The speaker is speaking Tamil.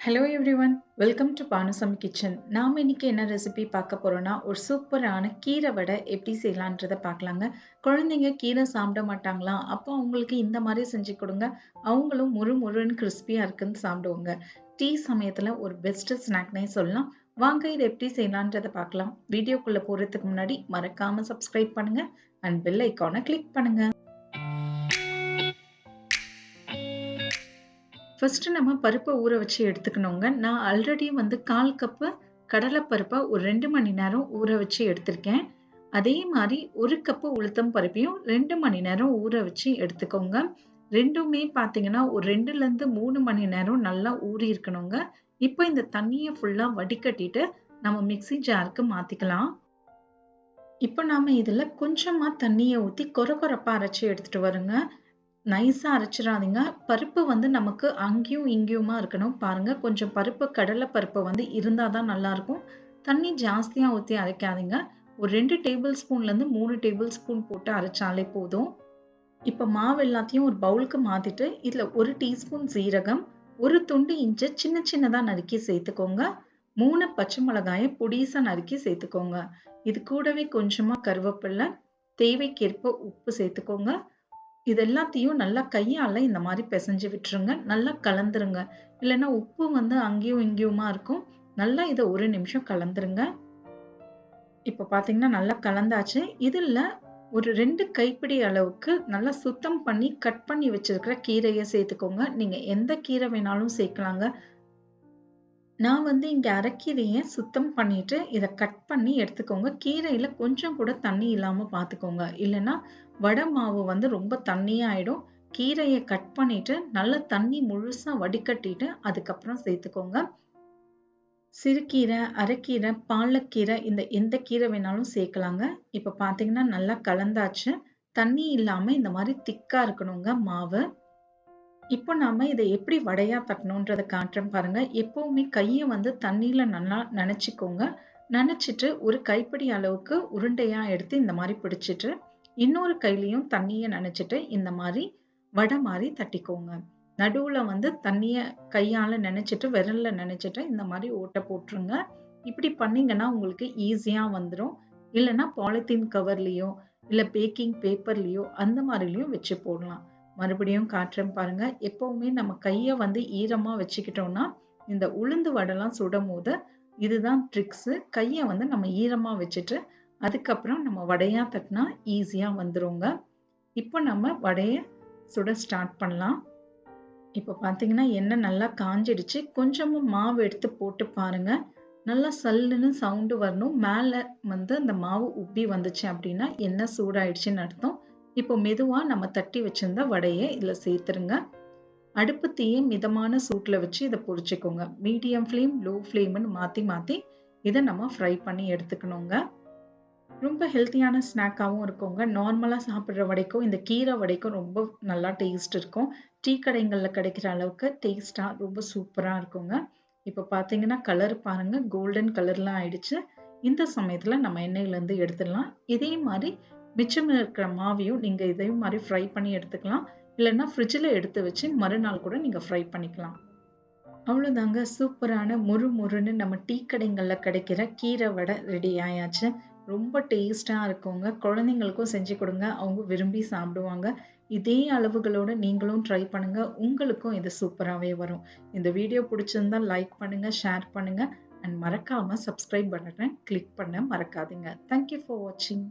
Hello everyone, welcome to Banu Kitchen. நாம இன்னைக்கு என்ன ரெசிபி பார்க்க போறோம்னா ஒரு சூப்பரான கீரை வடை எப்படி செய்யலாம்ன்றத பார்க்கலாங்க. குழந்தைங்க கீரை சாப்பிட மாட்டாங்களா? அப்போ அவங்களுக்கு இந்த மாதிரி செஞ்சு கொடுங்க. அவங்களும் முறுமுறுன்னு கிறிஸ்பியா இருக்குன்னு சாப்பிடுவாங்க. டீ சமயத்துல ஒரு பெஸ்ட் ஸ்நாக்னே சொல்லலாம். வாங்க இதை எப்படி செய்யலாம்ன்றத பார்க்கலாம். வீடியோக்குள்ள போறதுக்கு முன்னாடி மறக்காம சப்ஸ்கிரைப் பண்ணுங்க அண்ட் பெல் ஐகானை கிளிக் பண்ணுங்க. ஃபர்ஸ்ட் நம்ம பருப்பை ஊற வச்சு எடுத்துக்கணுங்க. நான் ஆல்ரெடி 1/4 கப்பு கடலைப்பருப்பை ஒரு 2 மணி நேரம் ஊற வச்சு எடுத்திருக்கேன். அதே மாதிரி 1 கப்பு உளுத்தம் பருப்பையும் 2 மணி நேரம் ஊற வச்சு எடுத்துக்கோங்க. ரெண்டுமே பார்த்தீங்கன்னா ஒரு 2லேருந்து 3 மணி நேரம் நல்லா ஊறி இருக்கணுங்க. இப்போ இந்த தண்ணியை ஃபுல்லா வடிகட்டிட்டு நம்ம மிக்ஸி ஜாருக்கு மாத்திக்கலாம். இப்போ நாம இதுல கொஞ்சமா தண்ணியை ஊத்தி கொரகொரப்பா அரைச்சு எடுத்துட்டு வருங்க. நைஸா அரைச்சிடாதீங்க. பருப்பு நமக்கு அங்கேயும் இங்கேயுமா இருக்கணும். பாருங்க, கொஞ்சம் பருப்பு கடலை பருப்பு இருந்தா தான் நல்லா இருக்கும். தண்ணி ஜாஸ்தியா ஊத்தி அரைக்காதீங்க. ஒரு 2 டேபிள் ஸ்பூன்ல இருந்து 3 டேபிள் ஸ்பூன் போட்டு அரைச்சாலே போதும். இப்ப மாவு எல்லாத்தையும் ஒரு பவுலுக்கு மாத்திட்டு இதுல 1 டீஸ்பூன் சீரகம், 1 துண்டு இஞ்சி சின்ன சின்னதா நறுக்கி சேர்த்துக்கோங்க. 3 பச்சை மிளகாயை பொடிசா நறுக்கி சேர்த்துக்கோங்க. இது கூடவே கொஞ்சமா கருவேப்பிலை, தேவைக்கேற்ப உப்பு சேர்த்துக்கோங்க. இது எல்லாத்தையும் நல்லா கையால இந்த மாதிரி பிசைஞ்சு விட்டுருங்க. நல்லா கலந்துருங்க. இல்லைன்னா உப்பு அங்கேயும் இங்கேயுமா இருக்கும். நல்லா இதை ஒரு நிமிஷம் கலந்துருங்க. இப்ப பாத்தீங்கன்னா நல்லா கலந்தாச்சு. இதுல ஒரு 2 கைப்பிடி அளவுக்கு நல்லா சுத்தம் பண்ணி கட் பண்ணி வச்சிருக்கிற கீரையை சேர்த்துக்கோங்க. நீங்க எந்த கீரை வேணாலும் சேர்க்கலாங்க. நான் இங்க அரைக்கீரையை சுத்தம் பண்ணிட்டு இதை கட் பண்ணி எடுத்துக்கோங்க. கீரையில கொஞ்சம் கூட தண்ணி இல்லாம பாத்துக்கோங்க. இல்லைன்னா வடை மாவு ரொம்ப தண்ணியா ஆயிடும். கீரையை கட் பண்ணிட்டு நல்லா தண்ணி முழுசா வடிகட்டிட்டு அதுக்கப்புறம் சேர்த்துக்கோங்க. சிறுகீரை, அரைக்கீரை, பாலக்கீரை இந்த எந்த கீரை வேணாலும் சேர்க்கலாங்க. இப்ப பாத்தீங்கன்னா நல்லா கலந்தாச்சு. தண்ணி இல்லாம இந்த மாதிரி திக்கா இருக்கணுங்க மாவு. இப்போ நாம இதை எப்படி வடையா தட்டணும்ன்றத காட்டுறேன் பாருங்க. எப்பவுமே கையை தண்ணியில நல்லா நனைச்சிக்கோங்க. நனைச்சிட்டு ஒரு கைப்பிடி அளவுக்கு உருண்டையா எடுத்து இந்த மாதிரி பிடிச்சிட்டு இன்னொரு கையிலையும் தண்ணியை நனைச்சிட்டு இந்த மாதிரி வடை மாதிரி தட்டிக்கோங்க. நடுவுல தண்ணிய கையால நனைச்சிட்டு விரல்ல நனைச்சிட்டு இந்த மாதிரி ஓட்டை போட்டுருங்க. இப்படி பண்ணீங்கன்னா உங்களுக்கு ஈஸியா வந்துடும். இல்லைன்னா பாலித்தீன் கவர்லயோ இல்ல பேக்கிங் பேப்பர்லயோ அந்த மாதிரிலயும் வச்சு போடலாம். மறுபடியும் காட்டுறேன் பாருங்க. எப்பவுமே நம்ம கையை ஈரமா வச்சுக்கிட்டோம்னா இந்த உளுந்து வடைலாம் சுடும் போது இதுதான் ட்ரிக்ஸ். கையை நம்ம ஈரமா வச்சுட்டு அதுக்கப்புறம் நம்ம வடையா தட்டினா ஈஸியா வந்துருங்க. இப்போ நம்ம வடைய சுட ஸ்டார்ட் பண்ணலாம். இப்ப பாத்தீங்கன்னா எண்ணெய் நல்லா காஞ்சிடுச்சு. கொஞ்சமும் மாவு எடுத்து போட்டு பாருங்க. நல்லா சல்லுன்னு சவுண்டு வரணும். மேல அந்த மாவு உப்பி வந்துச்சு அப்படின்னா எண்ணெய் சூடாயிடுச்சுன்னு அர்த்தம். இப்போ மெதுவா நம்ம தட்டி வச்சிருந்த வடையை இதுல சேர்த்துருங்க. அடுப்பு தீயை மிதமான சூட்ல வச்சு இதை பொரிச்சுக்கோங்க. மீடியம் ஃப்ளேம், லோ ஃப்ளேம்னு மாத்தி மாத்தி இதை நம்ம ஃப்ரை பண்ணி எடுத்துக்கணுங்க. ரொம்ப ஹெல்த்தியான ஸ்நாக்காகவும் இருக்குங்க. நார்மலா சாப்பிட்ற வடைக்கும் இந்த கீரை வடைக்கும் ரொம்ப நல்லா டேஸ்ட் இருக்கும். டீ கடைகள்ல கிடைக்கிற அளவுக்கு டேஸ்டா ரொம்ப சூப்பரா இருக்குங்க. இப்ப பாத்தீங்கன்னா கலர் பாருங்க, கோல்டன் கலர்லாம் ஆயிடுச்சு. இந்த சமயத்துல நம்ம எண்ணெயில இருந்து எடுத்துடலாம். இதே மாதிரி மிச்சம் இருக்கிற மாவையும் நீங்க இதே மாதிரி ஃப்ரை பண்ணி எடுத்துக்கலாம். இல்லைன்னா ஃப்ரிட்ஜில் எடுத்து வச்சு மறுநாள் கூட நீங்க ஃப்ரை பண்ணிக்கலாம். அவ்வளவுதாங்க, சூப்பரான முறுமுறுன்னு நம்ம டீ கடைகள்ல கிடைக்கிற கீரை வடை ரெடி ஆயாச்சு. ரொம்ப டேஸ்டா இருக்குங்க. குழந்தைங்களுக்கும் செஞ்சு கொடுங்க, அவங்க விரும்பி சாப்பிடுவாங்க. இதே அளவுகளோட நீங்களும் ட்ரை பண்ணுங்க. உங்களுக்கும் இது சூப்பராகவே வரும். இந்த வீடியோ பிடிச்சிருந்தா லைக் பண்ணுங்க, ஷேர் பண்ணுங்க அண்ட் மறக்காம சப்ஸ்கிரைப் பட்டனை கிளிக் பண்ண மறக்காதீங்க. தேங்க்யூ ஃபார் வாட்சிங்.